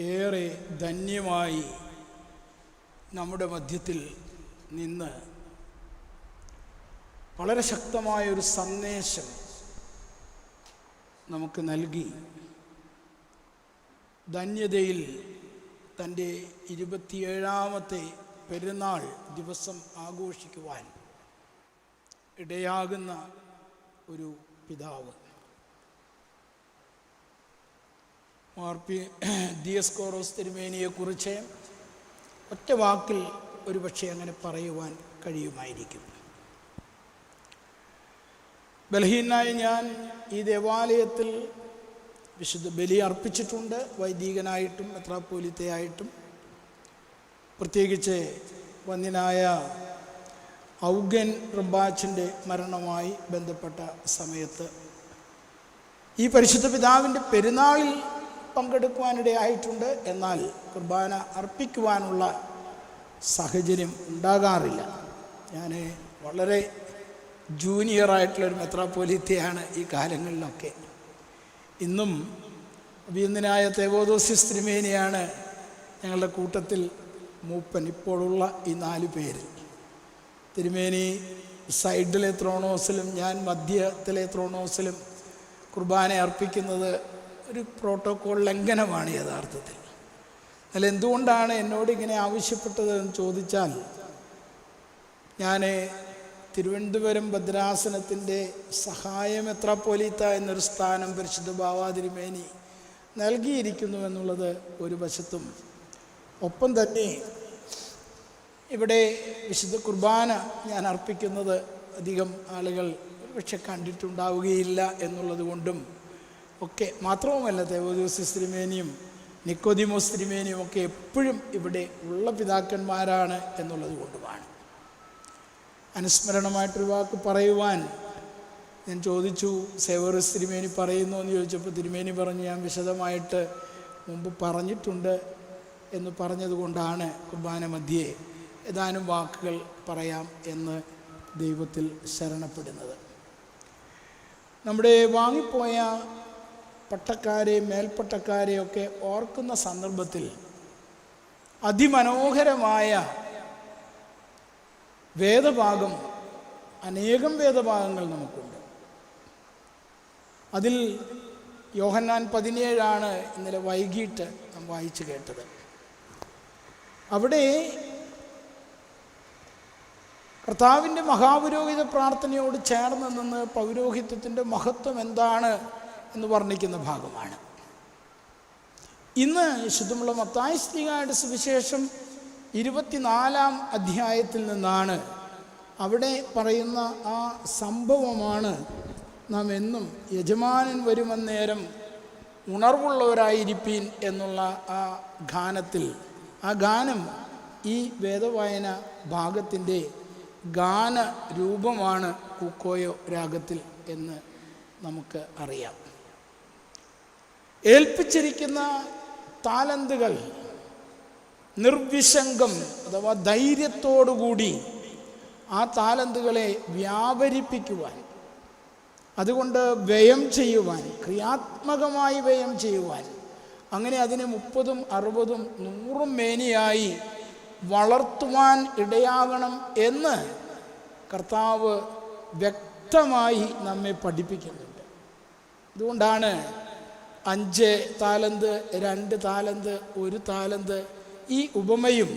ഏറെ ധന്യമായി നമ്മുടെ മധ്യത്തിൽ നിന്ന് വളരെ ശക്തമായൊരു സന്ദേശം നമുക്ക് നൽകി ധന്യതയിൽ തൻ്റെ 27ാമത്തെ പെരുന്നാൾ ദിവസം ആഘോഷിക്കുവാൻ ഇടയാകുന്ന ഒരു പിതാവ് ദിയസ്കോറോസ് തിരുമേനിയെക്കുറിച്ച് ഒറ്റ വാക്കിൽ ഒരുപക്ഷെ അങ്ങനെ പറയുവാൻ കഴിയുമായിരിക്കും. ബലഹീനായി ഞാൻ ഈ ദേവാലയത്തിൽ വിശുദ്ധ ബലി അർപ്പിച്ചിട്ടുണ്ട്, വൈദികനായിട്ടും മെത്രാപ്പോലീത്തയായിട്ടും. പ്രത്യേകിച്ച് വന്യനായ ഔഗൻ റബ്ബാച്ചിൻ്റെ മരണവുമായി ബന്ധപ്പെട്ട സമയത്ത് ഈ പരിശുദ്ധ പിതാവിൻ്റെ പെരുന്നാളിൽ പങ്കെടുക്കുവാനിടയായിട്ടുണ്ട്. എന്നാൽ കുർബാന അർപ്പിക്കുവാനുള്ള സാഹചര്യം ഉണ്ടാകാറില്ല. ഞാൻ വളരെ ജൂനിയറായിട്ടുള്ളൊരു മെത്രാപ്പോലീത്തയാണ് ഈ കാലങ്ങളിലൊക്കെ. ഇന്നും അഭിനന്ദനായ തെവോദോസിസ് തിരുമേനിയാണ് ഞങ്ങളുടെ കൂട്ടത്തിൽ മൂപ്പൻ. ഇപ്പോഴുള്ള ഈ 4 പേര്, തിരുമേനി സൈഡിലെ ത്രോണോസിലും ഞാൻ മധ്യത്തിലെ ത്രോണോസിലും കുർബാന അർപ്പിക്കുന്നത് ഒരു പ്രോട്ടോക്കോൾ ലംഘനമാണ് യഥാർത്ഥത്തിൽ. എന്നാൽ എന്തുകൊണ്ടാണ് എന്നോട് ഇങ്ങനെ ആവശ്യപ്പെട്ടതെന്ന് ചോദിച്ചാൽ, ഞാൻ തിരുവനന്തപുരം ഭദ്രാസനത്തിൻ്റെ സഹായ മെത്രാപ്പോലീത്ത എന്നൊരു സ്ഥാനം പരിശുദ്ധ ബാവാ തിരുമേനി നൽകിയിരിക്കുന്നു എന്നുള്ളത് ഒരു വശത്തും, ഒപ്പം തന്നെ ഇവിടെ വിശുദ്ധ കുർബാന ഞാൻ അർപ്പിക്കുന്നത് അധികം ആളുകൾ ഒരുപക്ഷെ കണ്ടിട്ടുണ്ടാവുകയില്ല എന്നുള്ളത് കൊണ്ടും ഒക്കെ മാത്രവുമല്ല, തെവോദോസിസ് തിരുമേനിയും നിക്കോദിമോസ് തിരുമേനിയും ഒക്കെ എപ്പോഴും ഇവിടെ ഉള്ള പിതാക്കന്മാരാണ് എന്നുള്ളത് കൊണ്ടുമാണ്. അനുസ്മരണമായിട്ടൊരു വാക്ക് പറയുവാൻ ഞാൻ ചോദിച്ചു, സേവറിസ് തിരുമേനി പറയുന്നു എന്ന് ചോദിച്ചപ്പോൾ തിരുമേനി പറഞ്ഞു, ഞാൻ വിശദമായിട്ട് മുമ്പ് പറഞ്ഞിട്ടുണ്ട് എന്ന് പറഞ്ഞതുകൊണ്ടാണ് കുർബാന മധ്യേ ഏതാനും വാക്കുകൾ പറയാം എന്ന് ദൈവത്തിൽ ശരണപ്പെടുന്നത്. നമ്മുടെ വാങ്ങിപ്പോയ പട്ടക്കാരെ മേൽപ്പട്ടക്കാരെയൊക്കെ ഓർക്കുന്ന സന്ദർഭത്തിൽ അതിമനോഹരമായ വേദഭാഗം, അനേകം വേദഭാഗങ്ങൾ നമുക്കുണ്ട്. അതിൽ യോഹന്നാൻ 17 ഇന്നലെ വൈകിട്ട് നാം വായിച്ചു കേട്ടത്. അവിടെ കർത്താവിൻ്റെ മഹാപുരോഹിത പ്രാർത്ഥനയോട് ചേർന്ന് നിന്ന് പൗരോഹിത്യത്തിൻ്റെ മഹത്വം എന്താണ് എന്ന് വർണ്ണിക്കുന്ന ഭാഗമാണ്. ഇന്ന് ശുദ്ധമുള്ള മത്തായി ശ്ലീഹായുടെ സുവിശേഷം 24-ാം അധ്യായത്തിൽ നിന്നാണ് അവിടെ പറയുന്ന ആ സംഭവമാണ് നാം എന്നും യജമാനൻ വരുമന്നേരം ഉണർവുള്ളവരായിരിപ്പീൻ എന്നുള്ള ആ ഗാനത്തിൽ, ആ ഗാനം ഈ വേദവായന ഭാഗത്തിൻ്റെ ഗാന രൂപമാണ് കൂക്കോയോ രാഗത്തിൽ എന്ന് നമുക്ക് അറിയാം. ഏൽപ്പിച്ചിരിക്കുന്ന താലന്തുകൾ നിർവിശങ്കം അഥവാ ധൈര്യത്തോടുകൂടി ആ താലന്തുകളെ വ്യാപരിപ്പിക്കുവാൻ, അതുകൊണ്ട് വ്യയം ചെയ്യുവാൻ, ക്രിയാത്മകമായി വ്യയം ചെയ്യുവാൻ, അങ്ങനെ അതിനെ 30ഉം 60ഉം 100ഉം മേനിയായി വളർത്തുവാൻ ഇടയാകണം എന്ന് കർത്താവ് വ്യക്തമായി നമ്മെ പഠിപ്പിക്കുന്നുണ്ട്. അതുകൊണ്ടാണ് 5 താലന്ത്, 2 താലന്ത്, 1 താലന്ത് ഈ ഉപമയും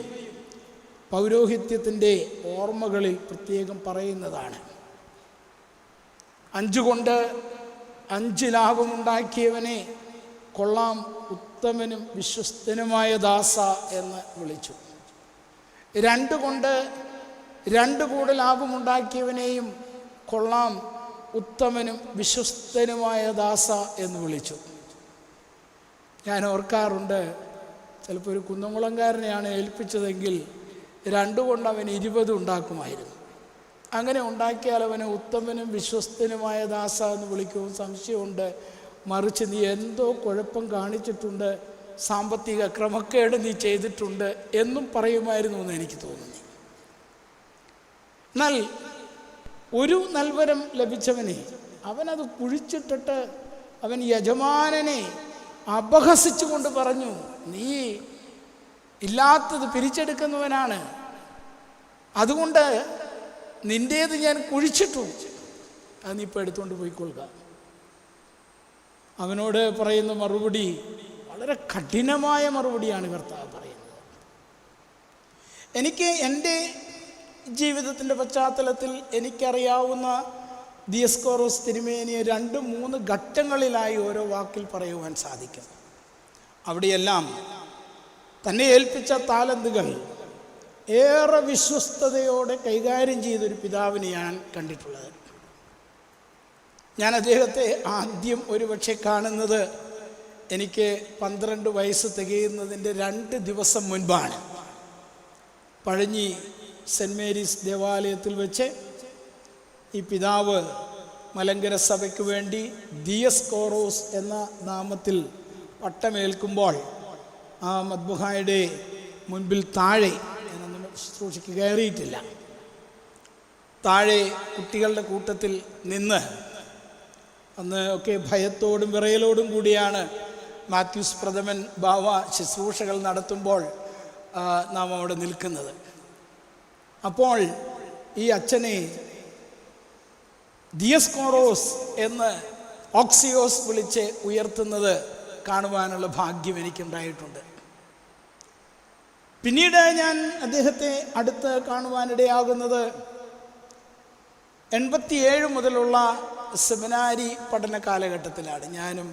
പൗരോഹിത്യത്തിൻ്റെ ഓർമ്മകളിൽ പ്രത്യേകം പറയുന്നതാണ്. 5 കൊണ്ട് 5 ലാഭമുണ്ടാക്കിയവനെ കൊള്ളാം, ഉത്തമനും വിശ്വസ്തനുമായ ദാസ എന്ന് വിളിച്ചു. 2 കൊണ്ട് 2 കൂടെ ലാഭമുണ്ടാക്കിയവനെയും കൊള്ളാം, ഉത്തമനും വിശ്വസ്തനുമായ ദാസ എന്ന് വിളിച്ചു. ഞാൻ ഓർക്കാറുണ്ട്, ചിലപ്പോൾ ഒരു കുന്നംകുളംകാരനെയാണ് ഏൽപ്പിച്ചതെങ്കിൽ 2 കൊണ്ട് അവൻ 20 ഉണ്ടാക്കുമായിരുന്നു. അങ്ങനെ ഉണ്ടാക്കിയാൽ അവനെ ഉത്തമനും വിശ്വസ്തനുമായ ദാസ എന്ന് വിളിക്കുമ്പോൾ സംശയമുണ്ട്, മറിച്ച് നീ എന്തോ കുഴപ്പം കാണിച്ചിട്ടുണ്ട്, സാമ്പത്തിക ക്രമക്കേട് നീ ചെയ്തിട്ടുണ്ട് എന്നും പറയുമായിരുന്നു എന്ന് എനിക്ക് തോന്നുന്നു. എന്നാൽ ഒരു നൽവരം ലഭിച്ചവനെ അവനത് കുഴിച്ചിട്ടിട്ട് അവൻ യജമാനനെ അപഹസിച്ചുകൊണ്ട് പറഞ്ഞു, നീ ഇല്ലാത്തത് പിരിച്ചെടുക്കുന്നവനാണ്, അതുകൊണ്ട് നിൻ്റേത് ഞാൻ കുഴിച്ചിട്ടു, അത് നീ ഇപ്പോൾ എടുത്തുകൊണ്ട് പോയിക്കൊള്ളുക. അവനോട് പറയുന്ന മറുപടി വളരെ കഠിനമായ മറുപടിയാണ് കർത്താവ് പറയുന്നത്. എനിക്ക് എൻ്റെ ജീവിതത്തിൻ്റെ പശ്ചാത്തലത്തിൽ എനിക്കറിയാവുന്ന ദിയസ്കോറോസ് തിരുമേനിയെ 2-3 ഘട്ടങ്ങളിലായി ഓരോ വാക്കിൽ പറയുവാൻ സാധിക്കും. അവിടെയെല്ലാം തന്നെ ഏൽപ്പിച്ച താലന്തുകൾ ഏറെ വിശ്വസ്തയോടെ കൈകാര്യം ചെയ്തൊരു പിതാവിനെ ഞാൻ കണ്ടിട്ടുള്ളത്. ഞാൻ അദ്ദേഹത്തെ ആദ്യം ഒരുപക്ഷെ കാണുന്നത് എനിക്ക് 12 വയസ്സ് തികയുന്നതിൻ്റെ 2 ദിവസം മുൻപാണ്. പഴഞ്ഞി സെൻറ്റ് മേരീസ് ദേവാലയത്തിൽ വെച്ച് ഈ പിതാവ് മലങ്കര സഭയ്ക്ക് വേണ്ടി ദിയസ്കോറോസ് എന്ന നാമത്തിൽ പട്ടമേൽക്കുമ്പോൾ ആ മദ്ബുഹായുടെ മുൻപിൽ താഴെ ഞാനൊന്നും ശുശ്രൂഷയ്ക്ക് കയറിയിട്ടില്ല, താഴെ കുട്ടികളുടെ കൂട്ടത്തിൽ നിന്ന് അന്ന് ഒക്കെ ഭയത്തോടും വിറയലോടും കൂടിയാണ് മാത്യൂസ് പ്രഥമൻ ബാവ ശുശ്രൂഷകൾ നടത്തുമ്പോൾ നാം അവിടെ നിൽക്കുന്നത്. അപ്പോൾ ഈ അച്ഛനെ ദിയസ്കോറോസ് എന്ന് ഓക്സിയോസ് വിളിച്ച് ഉയർത്തുന്നത് കാണുവാനുള്ള ഭാഗ്യം എനിക്കുണ്ടായിട്ടുണ്ട്. പിന്നീട് ഞാൻ അദ്ദേഹത്തെ അടുത്ത് കാണുവാനിടയാകുന്നത് 87 മുതലുള്ള സെമിനാരി പഠന കാലഘട്ടത്തിലാണ്. ഞാനും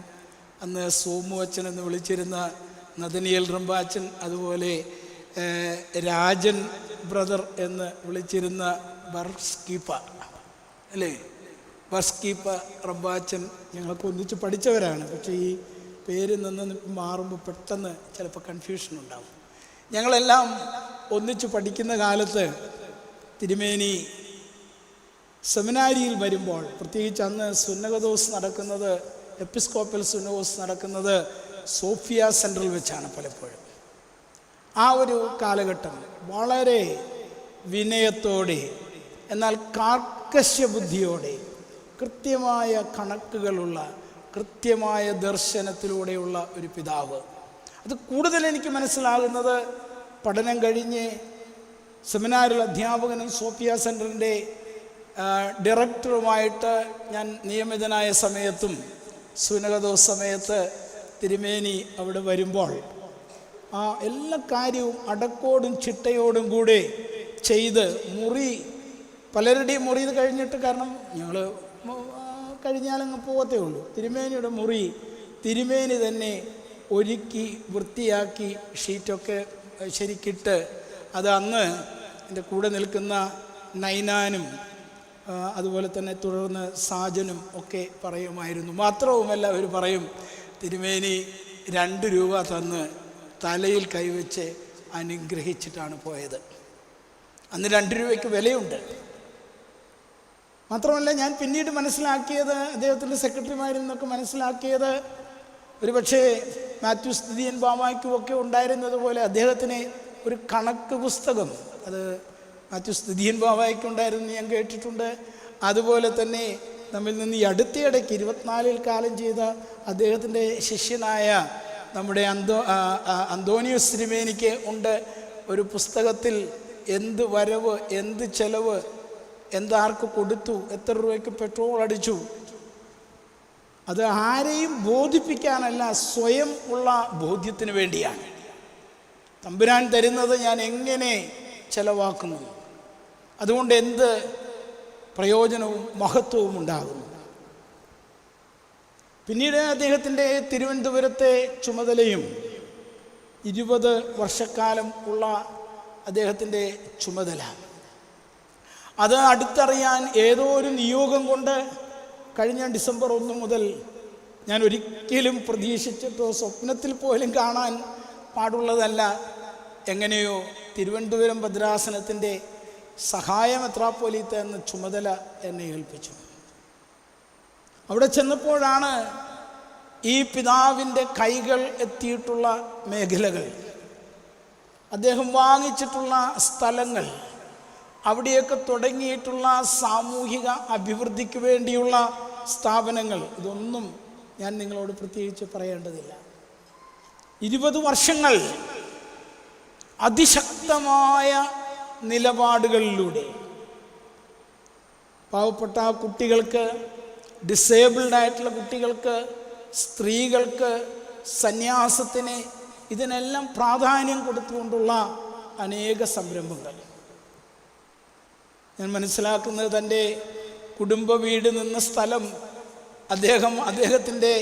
അന്ന് സോമു അച്ഛൻ എന്ന് വിളിച്ചിരുന്ന നദനിയൽ റമ്പാച്ചൻ, അതുപോലെ രാജൻ ബ്രദർ എന്ന് വിളിച്ചിരുന്ന ബർസ്കീപ്പ അല്ലേ, ബർസ്കീപ്പ റമ്പാച്ചൻ, ഞങ്ങൾക്ക് ഒന്നിച്ച് പഠിച്ചവരാണ്. പക്ഷേ ഈ പേര് നിന്ന് മാറുമ്പോൾ പെട്ടെന്ന് ചിലപ്പോൾ കൺഫ്യൂഷൻ ഉണ്ടാവും. ഞങ്ങളെല്ലാം ഒന്നിച്ച് പഠിക്കുന്ന കാലത്ത് തിരുമേനി സെമിനാരിയിൽ വരുമ്പോൾ, പ്രത്യേകിച്ച് അന്ന് സുന്നകദോസ് നടക്കുന്നത്, എപ്പിസ്കോപ്പൽ സുന്നകദോസ് നടക്കുന്നത് സോഫിയ സെൻട്രൽ വെച്ചാണ് പലപ്പോഴും. ആ ഒരു കാലഘട്ടം വളരെ വിനയത്തോടെ എന്നാൽ കാർക്കശ്യ ബുദ്ധിയോടെ കൃത്യമായ കണക്കുകളുള്ള കൃത്യമായ ദർശനത്തിലൂടെയുള്ള ഒരു പിതാവ്. അത് കൂടുതൽ എനിക്ക് മനസ്സിലാകുന്നത് പഠനം കഴിഞ്ഞ് സെമിനാറിൽ അധ്യാപകനും സോഫിയ സെൻറ്ററിൻ്റെ ഡയറക്ടറുമായിട്ട് ഞാൻ നിയമിതനായ സമയത്തും സുനകദോസ് സമയത്ത് തിരുമേനി അവിടെ വരുമ്പോൾ ആ എല്ലാ കാര്യവും അടക്കോടും ചിട്ടയോടും കൂടെ ചെയ്ത് പലരുടെയും മുറി ഇത് കഴിഞ്ഞിട്ട്, കാരണം ഞങ്ങൾ കഴിഞ്ഞാലങ്ങ് പോകത്തേ ഉള്ളൂ, തിരുമേനിയുടെ മുറി തിരുമേനി തന്നെ ഒരുക്കി വൃത്തിയാക്കി ഷീറ്റൊക്കെ ശരിക്കിട്ട്, അത് അന്ന് എൻ്റെ കൂടെ നിൽക്കുന്ന നൈനാനും അതുപോലെ തന്നെ തുടർന്ന് സാജനും ഒക്കെ പറയുമായിരുന്നു. മാത്രവുമല്ല, അവർ പറയും, തിരുമേനി 2 രൂപ തന്ന് തലയിൽ കൈവച്ച് അനുഗ്രഹിച്ചിട്ടാണ് പോയത്. അന്ന് 2 രൂപയ്ക്ക് വിലയുണ്ട്. മാത്രമല്ല, ഞാൻ പിന്നീട് മനസ്സിലാക്കിയത്, അദ്ദേഹത്തിൻ്റെ സെക്രട്ടറിമാരിൽ നിന്നൊക്കെ മനസ്സിലാക്കിയത്, ഒരുപക്ഷെ മാത്യൂസ് ദിദിയൻ ബാവായ്ക്കുമൊക്കെ ഉണ്ടായിരുന്നതുപോലെ അദ്ദേഹത്തിന് ഒരു കണക്ക് പുസ്തകം, അത് മാത്യൂസ് ദിദിയൻ ബാവായ്ക്കുണ്ടായിരുന്നു ഞാൻ കേട്ടിട്ടുണ്ട്. അതുപോലെ തന്നെ നമ്മിൽ നിന്ന് ഈ അടുത്തിടയ്ക്ക് 24-ൽ കാലം ചെയ്ത അദ്ദേഹത്തിൻ്റെ ശിഷ്യനായ നമ്മുടെ അന്തോണിയോസ് തിരുമേനിക്ക് ഉണ്ട് ഒരു പുസ്തകത്തിൽ എന്ത് വരവ്, എന്ത് ചെലവ്, എന്താർക്ക് കൊടുത്തു, എത്ര രൂപയ്ക്ക് പെട്രോൾ അടിച്ചു. അത് ആരെയും ബോധിപ്പിക്കാനല്ല, സ്വയം ഉള്ള ബോധ്യത്തിന് വേണ്ടിയാണ്. തമ്പുരാൻ തരുന്നത് ഞാൻ എങ്ങനെ ചെലവാക്കുന്നു, അതുകൊണ്ട് എന്ത് പ്രയോജനവും മഹത്വവും ഉണ്ടാകുന്നു. പിന്നീട് അദ്ദേഹത്തിൻ്റെ തിരുവനന്തപുരത്തെ ചുമതലയും 20 വർഷക്കാലം ഉള്ള അദ്ദേഹത്തിൻ്റെ ചുമതല, അത് അടുത്തറിയാൻ ഏതോ ഒരു നിയോഗം കൊണ്ട് കഴിഞ്ഞ ഡിസംബർ 1 മുതൽ ഞാൻ ഒരിക്കലും പ്രതീക്ഷിച്ചിട്ടോ സ്വപ്നത്തിൽ പോലും കാണാൻ പാടുള്ളതല്ല, എങ്ങനെയോ തിരുവനന്തപുരം ഭദ്രാസനത്തിൻ്റെ സഹായ മെത്രാപ്പോലീത്ത എന്ന ചുമതല എന്നെ ഏൽപ്പിച്ചു. അവിടെ ചെന്നപ്പോഴാണ് ഈ പിതാവിൻ്റെ കൈകൾ എത്തിയിട്ടുള്ള മേഖലകൾ, അദ്ദേഹം വാങ്ങിച്ചിട്ടുള്ള സ്ഥലങ്ങൾ, അവിടെയൊക്കെ തുടങ്ങിയിട്ടുള്ള സാമൂഹിക അഭിവൃദ്ധിക്ക് വേണ്ടിയുള്ള സ്ഥാപനങ്ങൾ, ഇതൊന്നും ഞാൻ നിങ്ങളോട് പ്രത്യേകിച്ച് പറയേണ്ടതില്ല. 20 വർഷങ്ങൾ അതിശക്തമായ നിലപാടുകളിലൂടെ പാവപ്പെട്ട കുട്ടികൾക്ക്, ഡിസേബിൾഡ് ആയിട്ടുള്ള കുട്ടികൾക്ക്, സ്ത്രീകൾക്ക്, സന്യാസത്തിന്, ഇതിനെല്ലാം പ്രാധാന്യം കൊടുത്തുകൊണ്ടുള്ള അനേക സംരംഭങ്ങൾ. ഞാൻ മനസ്സിലാക്കുന്നത് തൻ്റെ കുടുംബ വീട് നിന്ന സ്ഥലം അദ്ദേഹത്തിൻ്റെ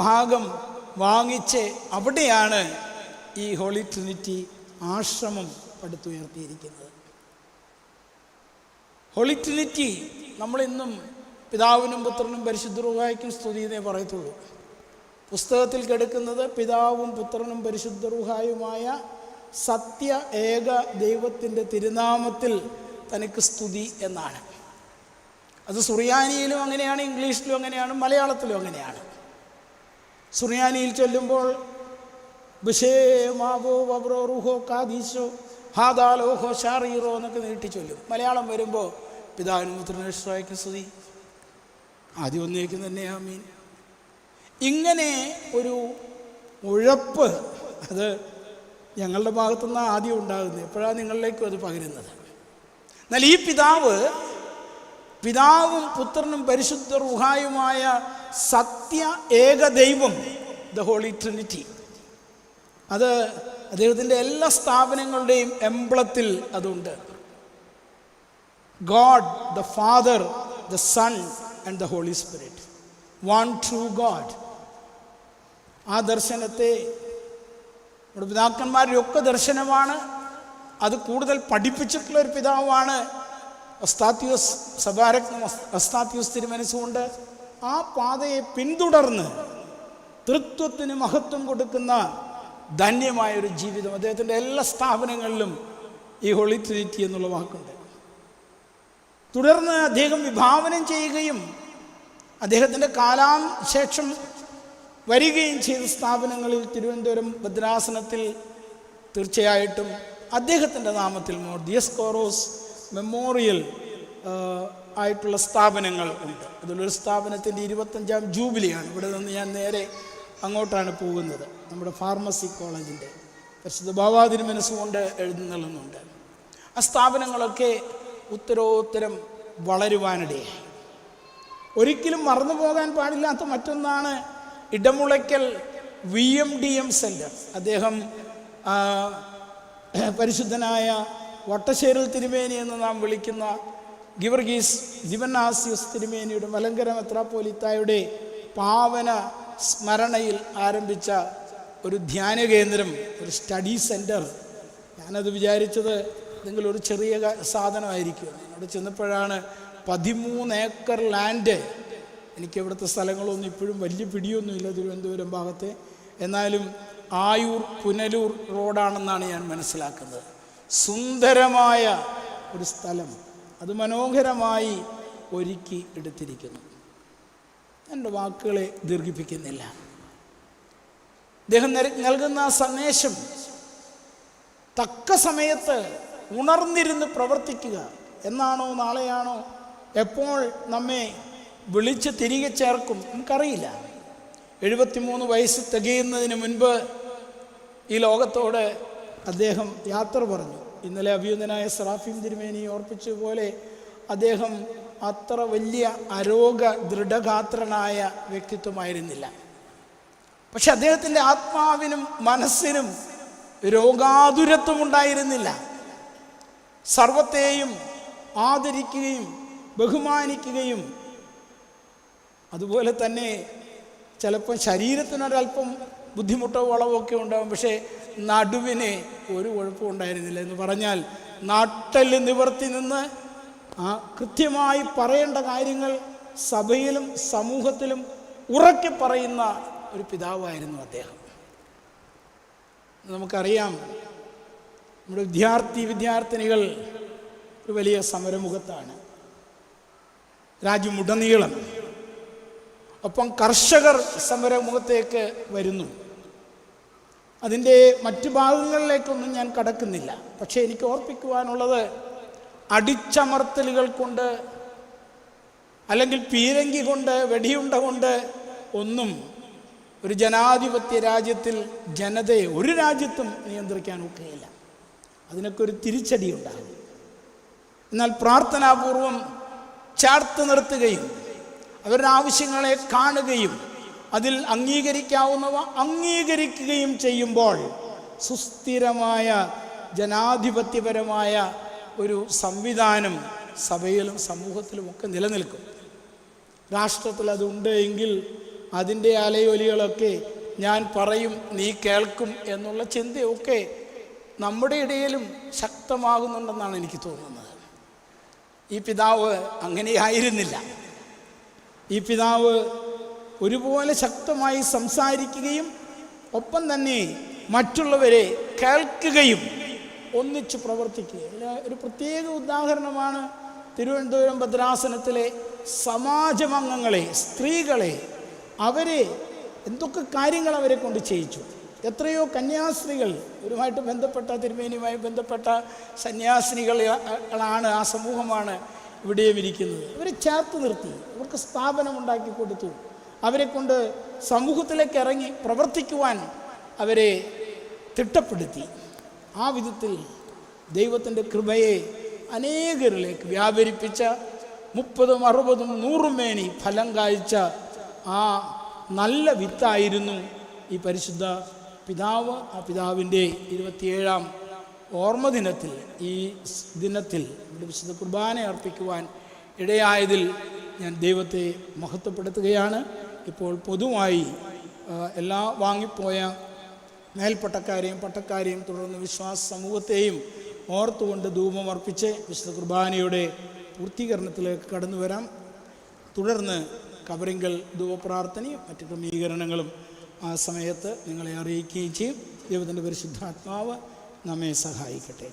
ഭാഗം വാങ്ങിച്ച് അവിടെയാണ് ഈ ഹോളി ട്രിനിറ്റി ആശ്രമം പടുത്തുയർത്തിയിരിക്കുന്നത്. ഹോളി ട്രിനിറ്റി നമ്മളിന്നും പിതാവിനും പുത്രനും പരിശുദ്ധ റൂഹായ്ക്കും സ്തുതിയെന്നേ പറയത്തുള്ളൂ. പുസ്തകത്തിൽ കിടക്കുന്നത് പിതാവും പുത്രനും പരിശുദ്ധ റൂഹായുമായ സത്യ ഏക ദൈവത്തിൻ്റെ തിരുനാമത്തിൽ തനിക്ക് സ്തുതി എന്നാണ്. അത് സുറിയാനിയിലും അങ്ങനെയാണ്, ഇംഗ്ലീഷിലും അങ്ങനെയാണ്, മലയാളത്തിലും അങ്ങനെയാണ്. സുറിയാനിയിൽ ചൊല്ലുമ്പോൾ ബിഷേ മാവോ വബ്രോ റുഹോ കാദീശോ ഹാദാലോഹോ ഷാറീറോ എന്നൊക്കെ നീട്ടി ചൊല്ലും. മലയാളം വരുമ്പോൾ പിതാവിനും പുത്രനും സ്തുതി സ്തുതി, ആദ്യം ഒന്നേക്കും തന്നെ ആമീൻ. ഇങ്ങനെ ഒരു ഉഴപ്പ് അത് ഞങ്ങളുടെ ഭാഗത്തുനിന്ന് ആദ്യം ഉണ്ടാകുന്നത്. എപ്പോഴാണ് നിങ്ങളിലേക്കും അത് പകരുന്നത്? എന്നാൽ ഈ പിതാവും പുത്രനും പരിശുദ്ധ റൂഹായുമായ സത്യ ഏക ദൈവം, ദ ഹോളി ട്രിനിറ്റി, അത് അദ്ദേഹത്തിൻ്റെ എല്ലാ സ്ഥാപനങ്ങളുടെയും എംബ്ലത്തിൽ അതുണ്ട്. God the Father, the Son and the Holy Spirit, one true God. ആ ദർശനത്തെ നമ്മുടെ പിതാക്കന്മാരുടെ ഒക്കെ ദർശനമാണ്. അത് കൂടുതൽ പഠിപ്പിച്ചിട്ടുള്ള ഒരു പിതാവാണ് ഒസ്താത്യോസ്, സഭാരത്നം ഒസ്താത്യോസ് തിരുമനസ്സുകൊണ്ട് ആ പാതയെ പിന്തുടർന്ന് തൃത്വത്തിന് മഹത്വം കൊടുക്കുന്ന ധന്യമായൊരു ജീവിതം. അദ്ദേഹത്തിൻ്റെ എല്ലാ സ്ഥാപനങ്ങളിലും ഈ ഹോളി ട്രിനിറ്റി എന്നുള്ള വാക്കുണ്ട്. തുടർന്ന് അദ്ദേഹം വിഭാവനം ചെയ്യുകയും അദ്ദേഹത്തിൻ്റെ കാലാശേഷം വരികയും ചെയ്ത സ്ഥാപനങ്ങളിൽ തിരുവനന്തപുരം ഭദ്രാസനത്തിൽ തീർച്ചയായിട്ടും അദ്ദേഹത്തിൻ്റെ നാമത്തിൽ ദിയസ്കോറോസ് മെമ്മോറിയൽ ആയിട്ടുള്ള സ്ഥാപനങ്ങൾ ഉണ്ട്. അതിലൊരു സ്ഥാപനത്തിൻ്റെ 25ാം ജൂബിലിയാണ്. ഇവിടെ നിന്ന് ഞാൻ നേരെ അങ്ങോട്ടാണ് പോകുന്നത്. നമ്മുടെ ഫാർമസി കോളേജിൻ്റെ പരിശുദ്ധ ബാവാ തിരുമനസ്സുകൊണ്ട് എഴുന്നള്ളുന്നുണ്ട്. ആ സ്ഥാപനങ്ങളൊക്കെ ഉത്തരോത്തരം വളരുവാനിടയായി. ഒരിക്കലും മറന്നു പോകാൻ പാടില്ലാത്ത മറ്റൊന്നാണ് ഇടമുളയ്ക്കൽ VMDM സെൻറ്റർ. അദ്ദേഹം പരിശുദ്ധനായ വട്ടശ്ശേരിൽ തിരുമേനി എന്ന് നാം വിളിക്കുന്ന ഗിവർഗീസ് ദിവന്നാസിയോസ് തിരുമേനിയുടെ മലങ്കര മെത്രാപ്പോലിത്തായുടെ പാവന സ്മരണയിൽ ആരംഭിച്ച ഒരു ധ്യാന കേന്ദ്രം, ഒരു സ്റ്റഡി സെൻറ്റർ. ഞാനത് വിചാരിച്ചത് എന്തെങ്കിലും ഒരു ചെറിയ സാധനമായിരിക്കും. അവിടെ ചെന്നപ്പോഴാണ് 13 ഏക്കർ ലാൻഡ്. എനിക്ക് ഇവിടുത്തെ സ്ഥലങ്ങളൊന്നും ഇപ്പോഴും വലിയ പിടിയൊന്നുമില്ല തിരുവനന്തപുരം ഭാഗത്തെ. എന്നാലും ആയൂർ പുനലൂർ റോഡാണെന്നാണ് ഞാൻ മനസ്സിലാക്കുന്നത്. സുന്ദരമായ ഒരു സ്ഥലം, അത് മനോഹരമായി ഒരുക്കി എടുത്തിരിക്കുന്നു. എൻ്റെ വാക്കുകളെ ദീർഘിപ്പിക്കുന്നില്ല. അദ്ദേഹം നൽകുന്ന സന്ദേശം തക്ക സമയത്ത് ഉണർന്നിരുന്ന് പ്രവർത്തിക്കുക എന്നാണോ, നാളെയാണോ, എപ്പോൾ നമ്മെ വിളിച്ച് തിരികെ ചേർക്കും നമുക്കറിയില്ല. 73 വയസ്സ് തികയുന്നതിന് മുൻപ് ഈ ലോകത്തോട് അദ്ദേഹം യാത്ര പറഞ്ഞു. ഇന്നലെ അഭിയുന്നതനായ സറാഫീം തിരുമേനി ഓർപ്പിച്ചതുപോലെ അദ്ദേഹം അത്ര വലിയ അരോഗ ദൃഢഗാത്രനായ വ്യക്തിത്വമായിരുന്നില്ല. പക്ഷെ അദ്ദേഹത്തിൻ്റെ ആത്മാവിനും മനസ്സിനും രോഗാതുരത്വം ഉണ്ടായിരുന്നില്ല. സർവത്തെയും ആദരിക്കുകയും ബഹുമാനിക്കുകയും അതുപോലെ തന്നെ ചിലപ്പോൾ ശരീരത്തിനൊരല്പം ബുദ്ധിമുട്ടോ വളവൊക്കെ ഉണ്ടാകും, പക്ഷേ നടുവിന് ഒരു കുഴപ്പവും ഉണ്ടായിരുന്നില്ല. എന്ന് പറഞ്ഞാൽ നാട്ടല് നിവർത്തി നിന്ന് കൃത്യമായി പറയേണ്ട കാര്യങ്ങൾ സഭയിലും സമൂഹത്തിലും ഉറക്കെ പറയുന്ന ഒരു പിതാവായിരുന്നു അദ്ദേഹം. നമുക്കറിയാം, നമ്മുടെ വിദ്യാർത്ഥിനികൾ ഒരു വലിയ സമരമുഖത്താണ് രാജ്യമുടനീളം. ഒപ്പം കർഷകർ സമരമുഖത്തേക്ക് വരുന്നു. അതിൻ്റെ മറ്റു ഭാഗങ്ങളിലേക്കൊന്നും ഞാൻ കടക്കുന്നില്ല. പക്ഷേ എനിക്ക് ഓർപ്പിക്കുവാനുള്ളത്, അടിച്ചമർത്തലുകൾ കൊണ്ട് അല്ലെങ്കിൽ പീരങ്കി കൊണ്ട് വെടിയുണ്ട കൊണ്ട് ഒന്നും ഒരു ജനാധിപത്യ രാജ്യത്തിൽ ജനതയെ ഒരു രാജ്യത്തും നിയന്ത്രിക്കാൻ ഒക്കുകയില്ല. അതിനൊക്കെ ഒരു തിരിച്ചടി ഉണ്ടാകും. എന്നാൽ പ്രാർത്ഥനാപൂർവം ചേർത്ത് നിർത്തുകയും അവരുടെ ആവശ്യങ്ങളെ കാണുകയും അതിൽ അംഗീകരിക്കാവുന്നവ അംഗീകരിക്കുകയും ചെയ്യുമ്പോൾ സുസ്ഥിരമായ ജനാധിപത്യപരമായ ഒരു സംവിധാനം സഭയിലും സമൂഹത്തിലുമൊക്കെ നിലനിൽക്കും. രാഷ്ട്രത്തിൽ അതുണ്ട് എങ്കിൽ അതിൻ്റെ അലയൊലികളൊക്കെ ഞാൻ പറയും നീ കേൾക്കും എന്നുള്ള ചിന്തയൊക്കെ നമ്മുടെ ഇടയിലും ശക്തമാകുന്നുണ്ടെന്നാണ് എനിക്ക് തോന്നുന്നത്. ഈ പിതാവ് അങ്ങനെയായിരുന്നില്ല. ഈ പിതാവ് ഒരുപോലെ ശക്തമായി സംസാരിക്കുകയും ഒപ്പം തന്നെ മറ്റുള്ളവരെ കേൾക്കുകയും ഒന്നിച്ച് പ്രവർത്തിക്കുകയും. ഒരു പ്രത്യേക ഉദാഹരണമാണ് തിരുവനന്തപുരം ഭദ്രാസനത്തിലെ സമാജമംഗങ്ങളെ, സ്ത്രീകളെ, അവരെ എന്തൊക്കെ കാര്യങ്ങൾ അവരെ കൊണ്ട് ചെയ്യിച്ചു. എത്രയോ കന്യാസ്ത്രീകൾ, ഇവരുമായിട്ട് ബന്ധപ്പെട്ട തിരുമേനിയുമായി ബന്ധപ്പെട്ട സന്യാസിനികളാണ്, ആ സമൂഹമാണ് ഇവിടെയും ഇരിക്കുന്നത്. അവരെ ചേർത്ത് നിർത്തി, അവർക്ക് സ്ഥാപനമുണ്ടാക്കി കൊടുത്തു, അവരെ കൊണ്ട് സമൂഹത്തിലേക്ക് ഇറങ്ങി പ്രവർത്തിക്കുവാൻ അവരെ തിട്ടപ്പെടുത്തി. ആ വിധത്തിൽ ദൈവത്തിൻ്റെ കൃപയെ അനേകരിലേക്ക് വ്യാപരിപ്പിച്ച 30, 60, 100 മേനി ഫലം കായ്ച്ച ആ നല്ല വിത്തായിരുന്നു ഈ പരിശുദ്ധ പിതാവ്. ആ പിതാവിൻ്റെ 27ാം ഓർമ്മ ദിനത്തിൽ, ഈ ദിനത്തിൽ വിശുദ്ധ കുർബാന അർപ്പിക്കുവാൻ ഇടയായതിൽ ഞാൻ ദൈവത്തെ മഹത്വപ്പെടുത്തുകയാണ്. ഇപ്പോൾ പൊതുവായി എല്ലാ വാങ്ങിപ്പോയ മേൽപ്പട്ടക്കാരെയും പട്ടക്കാരെയും തുടർന്ന് വിശ്വാസ സമൂഹത്തെയും ഓർത്തുകൊണ്ട് ധൂപമർപ്പിച്ച് വിശുദ്ധ കുർബാനയുടെ പൂർത്തീകരണത്തിലേക്ക് കടന്നു വരാം. തുടർന്ന് കബറിങ്കൽ ധൂപപ്രാർത്ഥനയും മറ്റ് ക്രമീകരണങ്ങളും ആ സമയത്ത് നിങ്ങളെ അറിയിക്കുകയും ചെയ്യും. ദൈവത്തിൻ്റെ പരിശുദ്ധാത്മാവ് നമ്മെ സഹായിക്കട്ടെ.